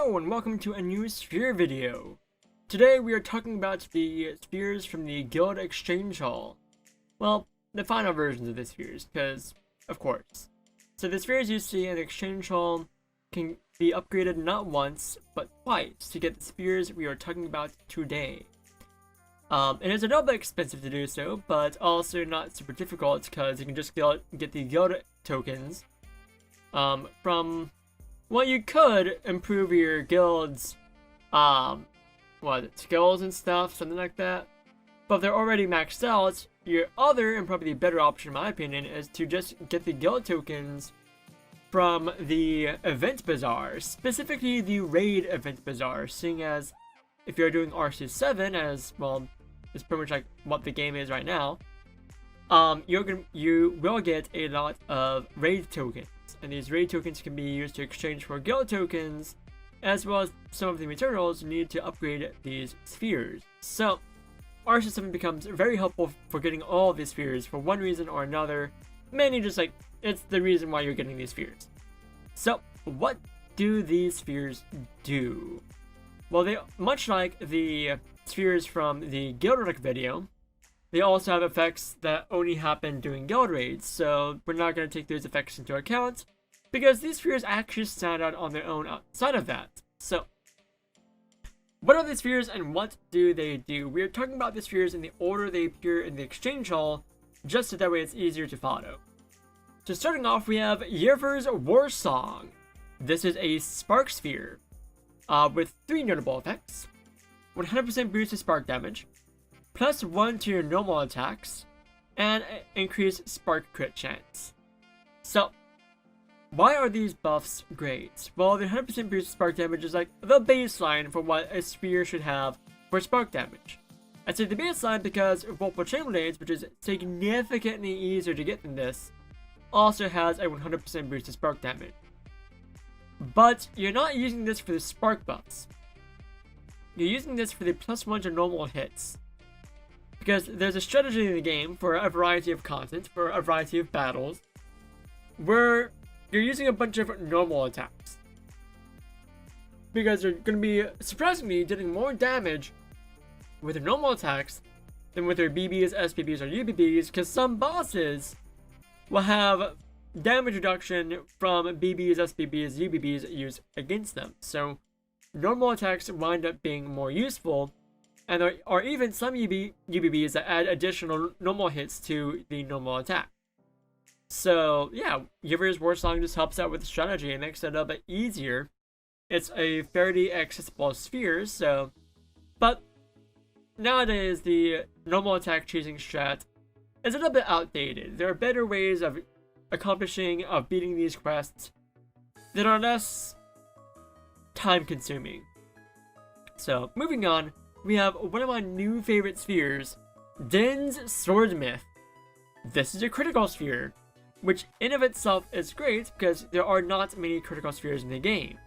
Hello and welcome to a new sphere video. Today we are talking about the spheres from the Guild Exchange Hall. Well, the final versions of the spheres, because, of course. So the spheres you see in the Exchange Hall can be upgraded not once, but twice to get the spheres we are talking about today. It is a little bit expensive to do so, but also not super difficult because you can just get the Guild tokens from... Well, you could improve your guild's, skills and stuff, something like that. But if they're already maxed out, your other, and probably the better option in my opinion, is to just get the guild tokens from the Event Bazaar. Specifically, the Raid Event Bazaar, seeing as if you're doing RC7, as, well, it's pretty much like what the game is right now, you will get a lot of Raid tokens. And these raid tokens can be used to exchange for guild tokens, as well as some of the materials needed to upgrade these spheres. So, RC7 becomes very helpful for getting all of these spheres for one reason or another, mainly just like, it's the reason why you're getting these spheres. So, what do these spheres do? Well, they, much like the spheres from the Guild Relic video, they also have effects that only happen during guild raids, so we're not going to take those effects into account, because these spheres actually stand out on their own outside of that. So, what are the spheres and what do they do? We're talking about the spheres in the order they appear in the Exchange Hall, just so that way it's easier to follow. So starting off, we have Yevers Warsong. This is a spark sphere, with 3 notable effects. 100% boost to spark damage, +1 to your normal attacks, and increased spark crit chance. So, why are these buffs great? Well, the 100% boost spark damage is like the baseline for what a sphere should have for spark damage. I say the baseline because Whirlpool Chamberlains, which is significantly easier to get than this, also has a 100% boost to spark damage. But you're not using this for the spark buffs. You're using this for the +1 to normal hits. Because there's a strategy in the game for a variety of content, for a variety of battles, where you're using a bunch of normal attacks. Because you're going to be, surprisingly, dealing more damage with your normal attacks than with your BBs, SPBs, or UBBs, because some bosses will have damage reduction from BBs, SPBs, UBBs used against them. So, normal attacks wind up being more useful. And there are even some UBBs that add additional normal hits to the normal attack. So, yeah, Yevers Warsong just helps out with the strategy and makes it a little bit easier. It's a fairly accessible sphere, so... But, nowadays, the normal attack chasing strat is a little bit outdated. There are better ways of beating these quests that are less time-consuming. So, moving on. We have one of my new favorite spheres, Denz Swordsmith. This is a critical sphere, which in of itself is great because there are not many critical spheres in the game.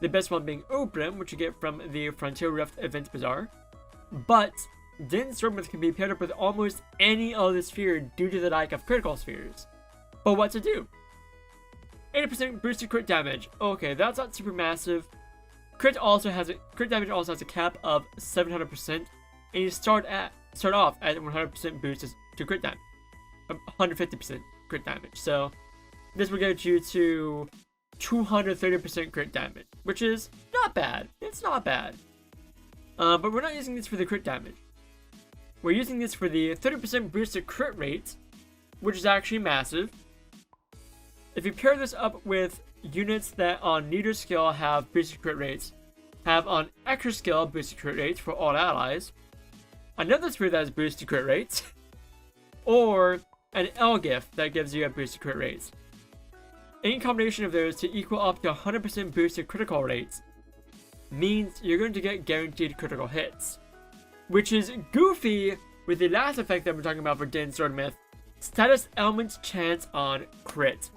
The best one being Oprah, which you get from the Frontier Rift Event Bazaar. But Denz Swordsmith can be paired up with almost any other sphere due to the lack of critical spheres. But what to do? 80% boosted crit damage. Okay, that's not super massive. Crit damage also has a cap of 700%, and you start off at 100% boost to crit damage, 150% crit damage. So this will get you to 230% crit damage, which is not bad. It's not bad. But we're not using this for the crit damage. We're using this for the 30% boosted crit rate, which is actually massive. If you pair this up with units that on neither skill have boosted crit rates, have on extra skill boosted crit rates for all allies, another sphere that has boosted crit rates, or an Elgif that gives you a boosted crit rates. Any combination of those to equal up to 100% boosted critical rates means you're going to get guaranteed critical hits, which is goofy with the last effect that we're talking about for Denz Swordsmith, status element chance on crit.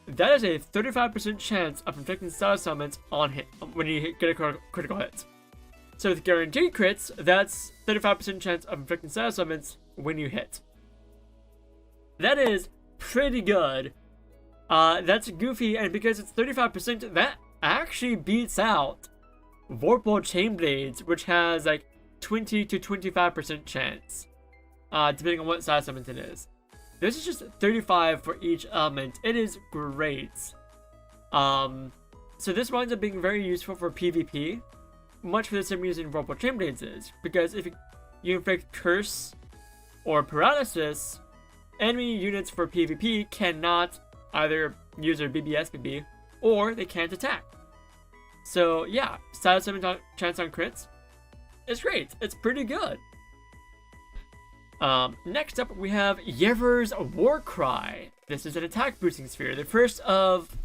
That is a 35% chance of inflicting status elements on hit when you get a critical hit. So with guaranteed crits, that's 35% chance of inflicting status elements when you hit. That is pretty good. That's goofy, and because it's 35%, that actually beats out Vorpal Chainblades, which has like 20 to 25% chance, depending on what size summon it is. This is just 35 for each element. It is great. So this winds up being very useful for PvP, much for the same reason Vorpal Chainblades is, because if you inflict Curse or Paralysis, enemy units for PvP cannot either use their BBSBB or they can't attack. So yeah, size summon chance on crits is great. It's pretty good. Next up, we have Yevers Warcry. This is an attack boosting sphere, the first of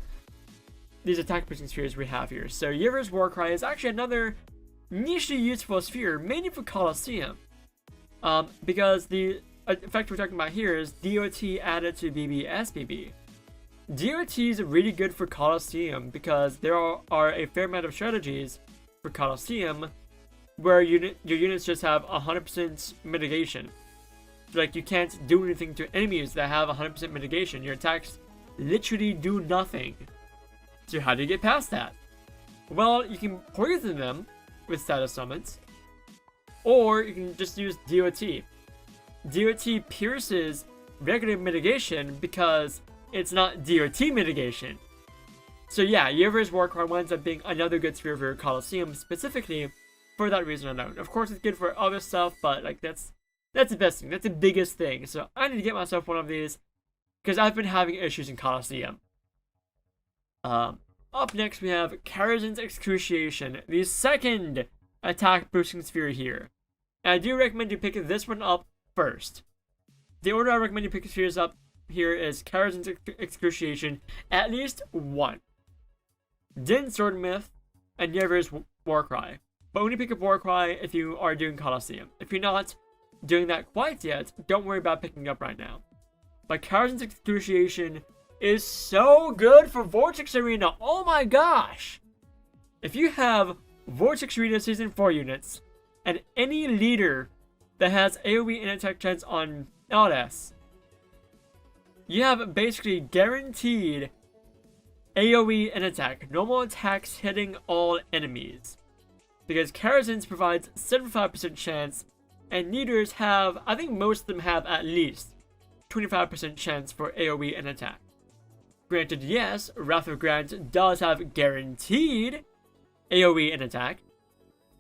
these attack boosting spheres we have here. So Yevers Warcry is actually another nichely useful sphere, mainly for Colosseum. Because the effect we're talking about here is DOT added to BBSBB. DOT is really good for Colosseum because there are a fair amount of strategies for Colosseum where your units just have 100% mitigation. Like, you can't do anything to enemies that have 100% mitigation. Your attacks literally do nothing. So how do you get past that? Well, you can poison them with status summons, or you can just use DOT. DOT pierces regular mitigation because it's not DOT mitigation. So yeah, Yevers Warcry winds up being another good sphere for Colosseum, specifically for that reason alone. Of course, it's good for other stuff, but like that's the best thing. That's the biggest thing. So I need to get myself one of these because I've been having issues in Colosseum. Up next, we have Kerosenes Excruciation, the second attack boosting sphere here. And I do recommend you pick this one up first. The order I recommend you pick spheres up here is Kerosenes Excruciation, at least one. Denz Swordsmith, and Yevers Warcry. But only pick up Warcry if you are doing Colosseum. If you're not doing that quite yet, don't worry about picking up right now. But Kerosenes Excruciation is so good for Vortex Arena. Oh my gosh! If you have Vortex Arena Season 4 units, and any leader that has AoE and attack chance on LS, you have basically guaranteed AoE and attack. Normal attacks hitting all enemies. Because Kerosenes provides 75% chance, and leaders have, I think most of them have at least 25% chance for AoE and attack. Granted, yes, Wrath of Grant does have guaranteed AoE and attack,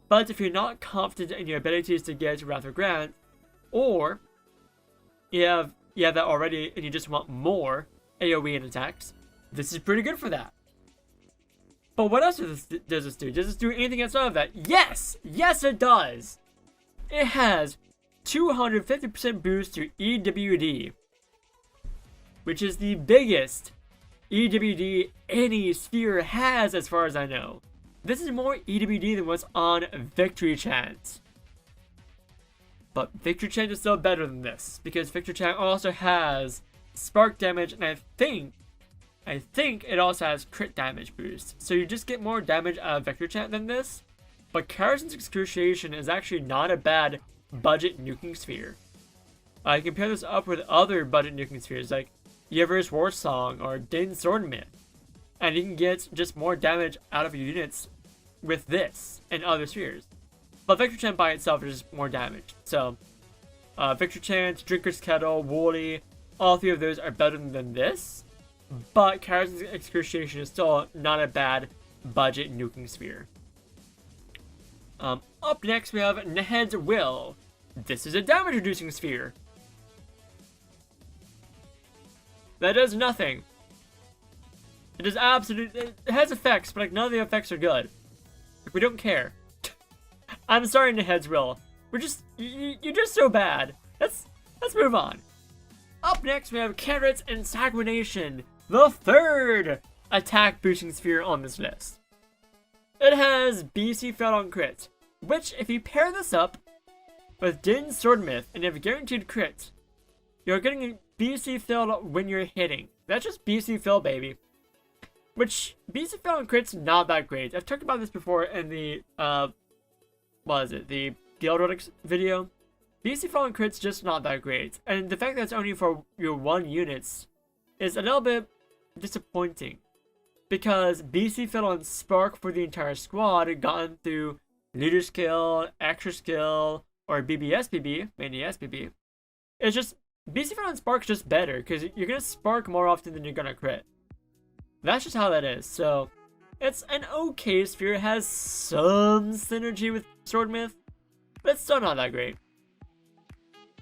but if you're not confident in your abilities to get Wrath of Grant, or you have that already and you just want more AoE and attacks, this is pretty good for that. But what else does this do? Does this do anything outside of that? Yes! Yes, it does! It has 250% boost to EWD, which is the biggest EWD any sphere has as far as I know. This is more EWD than what's on Victory Chant. But Victory Chant is still better than this, because Victory Chant also has spark damage, and I think it also has crit damage boost. So you just get more damage out of Victory Chant than this. But Kerosenes Excruciation is actually not a bad budget nuking sphere. I compare this up with other budget nuking spheres like Yevers Warsong or Denz Swordsmith, and you can get just more damage out of your units with this and other spheres. But Victory Chant by itself is just more damage. So, Victory Chant, Drinker's Kettle, Woolly, all three of those are better than this. But Kerosenes Excruciation is still not a bad budget nuking sphere. Up next, we have Nehens Will. This is a damage reducing sphere that does nothing. It is it has effects, but like none of the effects are good. Like, we don't care. I'm sorry, Nehens Will. You're just so bad. Let's move on. Up next, we have Carrots and Sagunation, the third attack boosting sphere on this list. It has BC Failed on crit, which if you pair this up with Denz Swordsmith and you have guaranteed crit, you're getting a BC Failed when you're hitting. That's just BC Fail, baby. Which, BC Fail on crit's not that great. I've talked about this before in the, the Guild Relics video. BC Fail on crit's just not that great. And the fact that it's only for your 1 units is a little bit disappointing. because BC Fiddle and Spark for the entire squad had gotten through Leader Skill, Extra Skill, or BBSBB, mainly SBB. It's just, BC Fiddle and Spark's just better, because you're going to Spark more often than you're going to crit. That's just how that is. So, it's an okay sphere. It has some synergy with Swordsmith, but it's still not that great.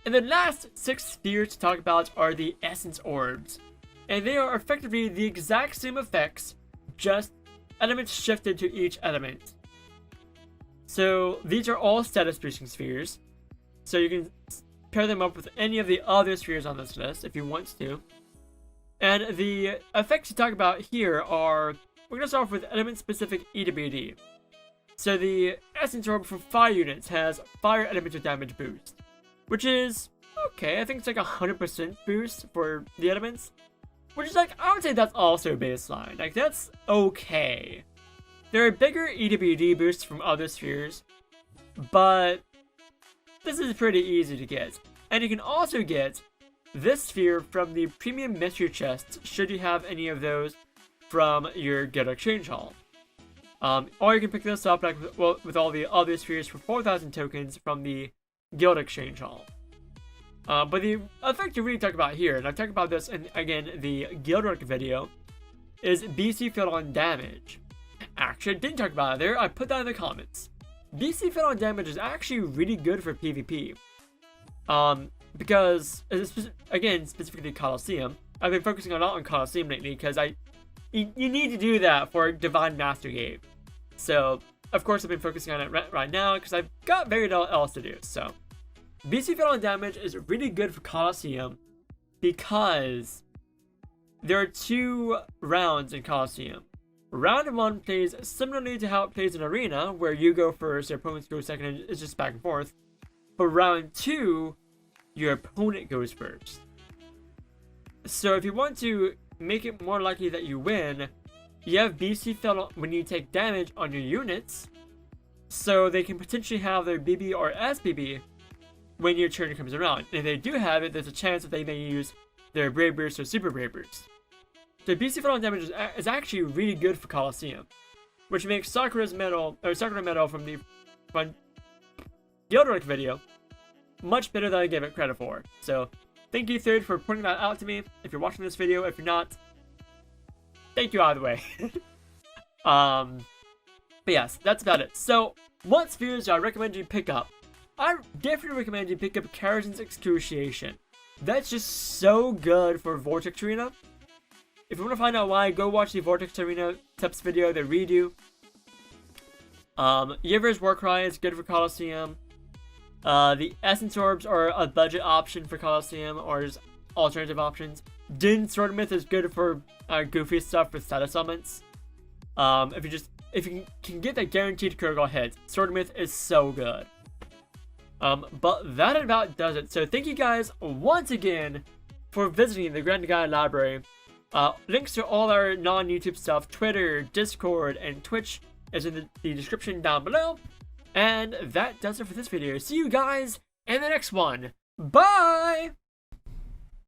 And the last 6 spheres to talk about are the Essence Orbs. And they are effectively the exact same effects, just elements shifted to each element. So these are all status boosting spheres. So you can pair them up with any of the other spheres on this list if you want to. And the effects to talk about here are, we're going to start off with element specific EWD. So the Essence Orb for fire units has fire elemental damage boost, which is okay. I think it's like 100% boost for the elements. Which is like, I would say that's also baseline. Like, that's okay. There are bigger EWD boosts from other spheres, but this is pretty easy to get. And you can also get this sphere from the premium mystery chests, should you have any of those from your Guild Exchange Hall. Or you can pick this up like with all the other spheres for 4,000 tokens from the Guild Exchange Hall. But the effect you really talk about here, and I've talked about this in, again, the Guild Work video, is BC Fiddle on damage. Actually, I didn't talk about it there, I put that in the comments. BC Fiddle on damage is actually really good for PvP. Because, again, specifically Colosseum, I've been focusing a lot on Colosseum lately, because you need to do that for Divine Master Game. So, of course, I've been focusing on it right now, because I've got very little else to do, so. BC Fiddle on damage is really good for Colosseum because there are 2 rounds in Colosseum. Round 1 plays similarly to how it plays in Arena, where you go first, your opponents go second, and it's just back and forth. But round 2, your opponent goes first. So if you want to make it more likely that you win, you have BC Fiddle when you take damage on your units, so they can potentially have their BB or SBB when your turn comes around. And if they do have it, there's a chance that they may use their Brave Burst or Super Brave Burst. So BC Fiddle on damage is actually really good for Colosseum, which makes Sakura's medal, or Sakura medal from the Guild Work video much better than I gave it credit for. So thank you, Third, for pointing that out to me. If you're watching this video, if you're not, thank you either way. But yes, that's about it. So what spheres do I recommend you pick up? I definitely recommend you pick up Kerosenes Excruciation. That's just so good for Vortex Arena. If you want to find out why, go watch the Vortex Arena tips video, the redo. Yevers Warcry is good for Colosseum. The Essence Orbs are a budget option for Colosseum, or as alternative options. Denz Swordsmith is good for goofy stuff with status elements. If you can get that guaranteed critical hit, Swordsmith is so good. But that about does it. So thank you guys once again for visiting the Grand Guide Library. Links to all our non-YouTube stuff, Twitter, Discord, and Twitch is in the description down below. And that does it for this video. See you guys in the next one. Bye!